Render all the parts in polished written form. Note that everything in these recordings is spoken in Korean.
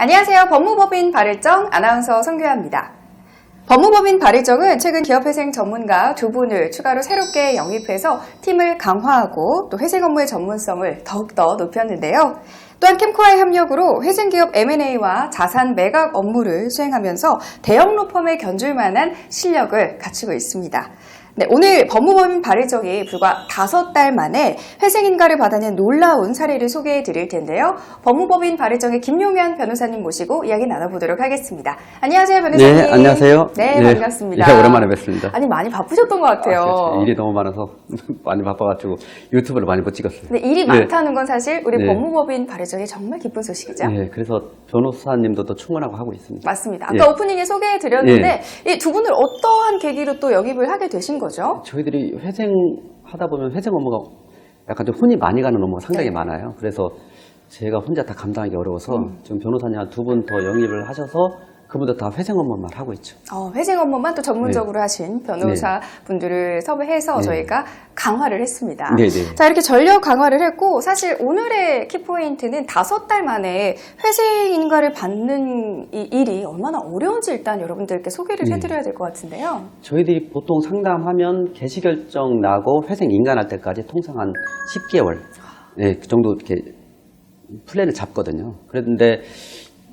안녕하세요. 법무법인 발일정 아나운서 성규아입니다. 법무법인 발일정은 최근 기업회생 전문가 2분을 추가로 새롭게 영입해서 팀을 강화하고 또 회생 업무의 전문성을 더욱더 높였는데요. 또한 캠코와의 협력으로 회생기업 M&A와 자산 매각 업무를 수행하면서 대형 로펌에 견줄 만한 실력을 갖추고 있습니다. 네, 오늘 법무법인 발일정이 불과 5달 만에 회생인가를 받아낸 놀라운 사례를 소개해 드릴 텐데요. 법무법인 발일정의 김용현 변호사님 모시고 이야기 나눠보도록 하겠습니다. 안녕하세요, 변호사님. 네, 안녕하세요. 네, 반갑습니다. 예, 오랜만에 뵙습니다. 아니, 많이 바쁘셨던 것 같아요. 그렇죠. 일이 너무 많아서 많이 바빠가지고 유튜브를 많이 못 찍었어요. 근데 일이 많다는 건 사실 우리 네. 법무법인 발일정이 정말 기쁜 소식이죠. 네, 그래서 변호사님도 또 충원하고 하고 있습니다. 맞습니다. 아까 예. 오프닝에 소개해 드렸는데 이 두 분을 어떠한 계기로 또 영입을 하게 되신 거죠? 저희들이 회생하다 보면 회생 업무가 약간 좀 혼이 많이 가는 업무가 상당히 네. 많아요. 그래서 제가 혼자 다 감당하기 어려워서 지금 변호사님 한 2분 더 영입을 하셔서 그분들 다 회생 업무만 하고 있죠. 회생 업무만 또 전문적으로 하신 변호사 분들을 섭외해서 저희가 강화를 했습니다. 네네. 자, 이렇게 전력 강화를 했고 사실 오늘의 키포인트는 5달 만에 회생 인가를 받는 이 일이 얼마나 어려운지 일단 여러분들께 소개를 해드려야 될 것 같은데요. 저희들이 보통 상담하면 개시 결정 나고 회생 인간할 때까지 통상 한 10개월 네, 그 정도 이렇게 플랜을 잡거든요. 그런데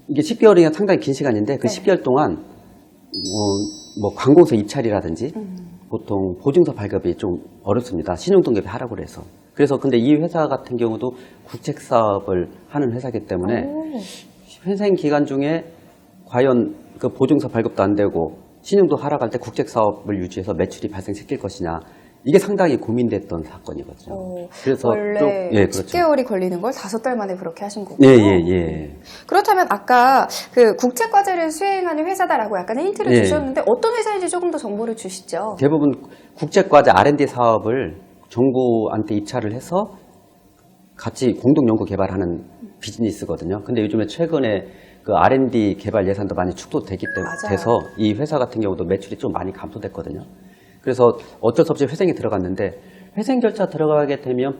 이게 10개월이면 상당히 긴 시간인데 그 10개월 동안 뭐 관공서 입찰이라든지 보통 보증서 발급이 좀 어렵습니다. 신용등급이 하락을 해서. 그래서 근데 이 회사 같은 경우도 국책 사업을 하는 회사이기 때문에 회생 기간 중에 과연 그 보증서 발급도 안 되고 신용도 하락할 때 국책 사업을 유지해서 매출이 발생시킬 것이냐. 이게 상당히 고민됐던 사건이거든요. 그래서 원래 그렇죠. 10개월이 걸리는 걸 5달 만에 그렇게 하신 거군요. 예. 그렇다면 아까 그 국책과제를 수행하는 회사다라고 약간의 힌트를 주셨는데 어떤 회사인지 조금 더 정보를 주시죠. 대부분 국책과제 R&D 사업을 정부한테 입찰을 해서 같이 공동 연구 개발하는 비즈니스거든요. 근데 요즘에 최근에 그 R&D 개발 예산도 많이 축소되기 돼서 이 회사 같은 경우도 매출이 좀 많이 감소됐거든요. 그래서 어쩔 수 없이 회생이 들어갔는데 회생 절차 들어가게 되면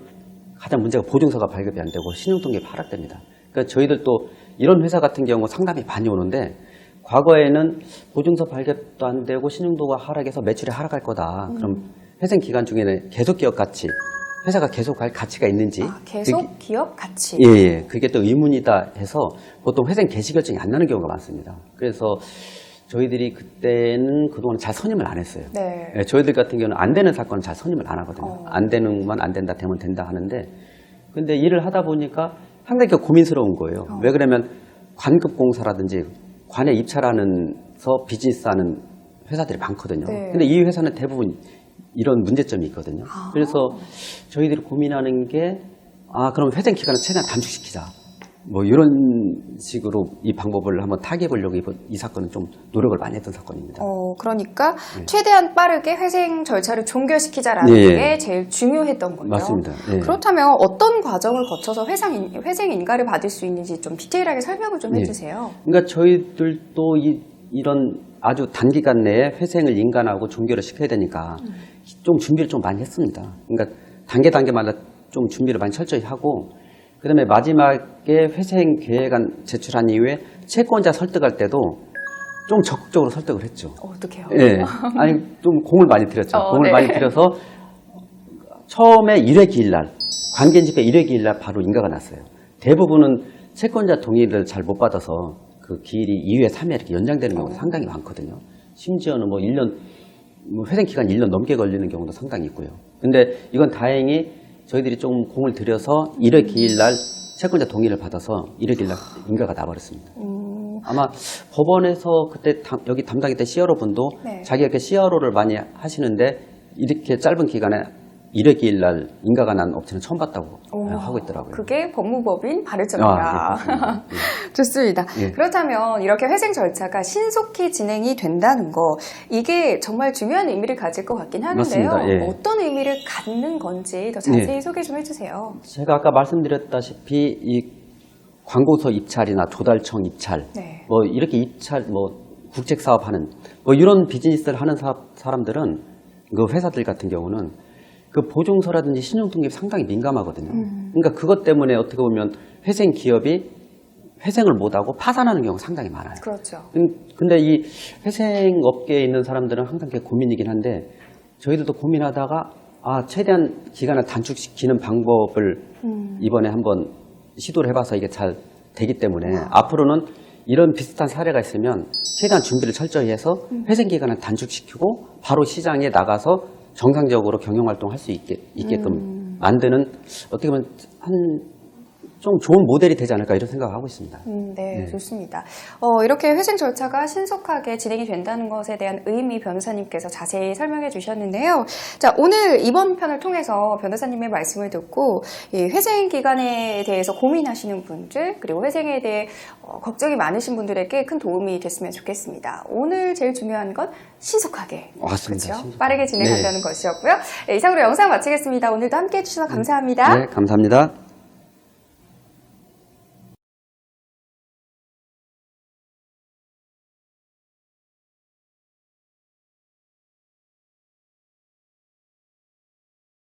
가장 문제가 보증서가 발급이 안 되고 신용등급이 하락됩니다. 그러니까 저희들도 이런 회사 같은 경우 상담이 많이 오는데 과거에는 보증서 발급도 안 되고 신용도가 하락해서 매출이 하락할 거다. 그럼 회생 기간 중에는 계속 기업 가치, 회사가 계속 갈 가치가 있는지 계속 기업 가치. 예. 그게 또 의문이다 해서 보통 회생 개시 결정이 안 나는 경우가 많습니다. 그래서 저희들이 그때는 그동안 잘 선임을 안 했어요. 네. 예, 저희들 같은 경우는 안 되는 사건은 잘 선임을 안 하거든요. 안 되는 것만 안 된다, 되면 된다 하는데 근데 일을 하다 보니까 상당히 고민스러운 거예요. 왜 그러면 관급공사라든지 관에 입찰하면서 비즈니스하는 회사들이 많거든요. 네. 근데 이 회사는 대부분 이런 문제점이 있거든요. 그래서 저희들이 고민하는 게 그럼 회생 기간을 최대한 단축시키자. 뭐 이런 식으로 이 방법을 한번 타개해 보려고 이 사건은 좀 노력을 많이 했던 사건입니다. 그러니까 최대한 빠르게 회생 절차를 종결시키자라는 게 제일 중요했던 거예요. 맞습니다. 그렇다면 어떤 과정을 거쳐서 회생 인가를 받을 수 있는지 좀 디테일하게 설명을 좀 해주세요. 그러니까 저희들도 이런 아주 단기간 내에 회생을 인간하고 종결을 시켜야 되니까 좀 준비를 좀 많이 했습니다. 그러니까 단계마다 좀 준비를 많이 철저히 하고 그 다음에 마지막에 회생 계획안 제출한 이후에 채권자 설득할 때도 좀 적극적으로 설득을 했죠. 어떡해요? 예. 아니, 좀 공을 많이 들였죠. 공을 많이 들여서 처음에 1회 기일날, 관계인집회 1회 기일날 바로 인가가 났어요. 대부분은 채권자 동의를 잘 못 받아서 그 기일이 2회, 3회 이렇게 연장되는 경우가 상당히 많거든요. 심지어는 뭐 1년, 회생 기간 1년 넘게 걸리는 경우도 상당히 있고요. 근데 이건 다행히 저희들이 좀 공을 들여서 1회 기일날 채권자 동의를 받아서 1회 기일날 인가가 나버렸습니다. 아마 법원에서 그때 여기 담당했던 CRO 분도 자기가 이렇게 CRO를 많이 하시는데 이렇게 짧은 기간에 1회 기일날 인가가 난 업체는 처음 봤다고 하고 있더라고요. 그게 법무법인 발일정이다. 좋습니다. 그렇다면 이렇게 회생 절차가 신속히 진행이 된다는 거 이게 정말 중요한 의미를 가질 것 같긴 하는데요. 맞습니다. 어떤 의미를 갖는 건지 더 자세히 소개 좀 해주세요. 제가 아까 말씀드렸다시피 이 관공서 입찰이나 조달청 입찰 뭐 이렇게 입찰 뭐 국책 사업하는 뭐 이런 비즈니스를 하는 사람들은 그 회사들 같은 경우는 그 보증서라든지 신용등급이 상당히 민감하거든요. 그러니까 그것 때문에 어떻게 보면 회생 기업이 회생을 못하고 파산하는 경우가 상당히 많아요. 그렇죠. 근데 이 회생업계에 있는 사람들은 항상 그게 고민이긴 한데 저희들도 고민하다가 최대한 기간을 단축시키는 방법을 이번에 한번 시도를 해봐서 이게 잘 되기 때문에 앞으로는 이런 비슷한 사례가 있으면 최대한 준비를 철저히 해서 회생 기간을 단축시키고 바로 시장에 나가서 정상적으로 경영활동을 할 수 있게끔 만드는 어떻게 보면 좀 좋은 모델이 되지 않을까 이런 생각을 하고 있습니다. 네, 좋습니다. 이렇게 회생 절차가 신속하게 진행이 된다는 것에 대한 의미 변호사님께서 자세히 설명해 주셨는데요. 자, 오늘 이번 편을 통해서 변호사님의 말씀을 듣고 이 회생 기간에 대해서 고민하시는 분들 그리고 회생에 대해 걱정이 많으신 분들에게 큰 도움이 됐으면 좋겠습니다. 오늘 제일 중요한 건 신속하게, 맞습니다. 그렇죠? 신속하게. 빠르게 진행한다는 것이었고요. 네, 이상으로 영상 마치겠습니다. 오늘도 함께해 주셔서 감사합니다. 네, 감사합니다.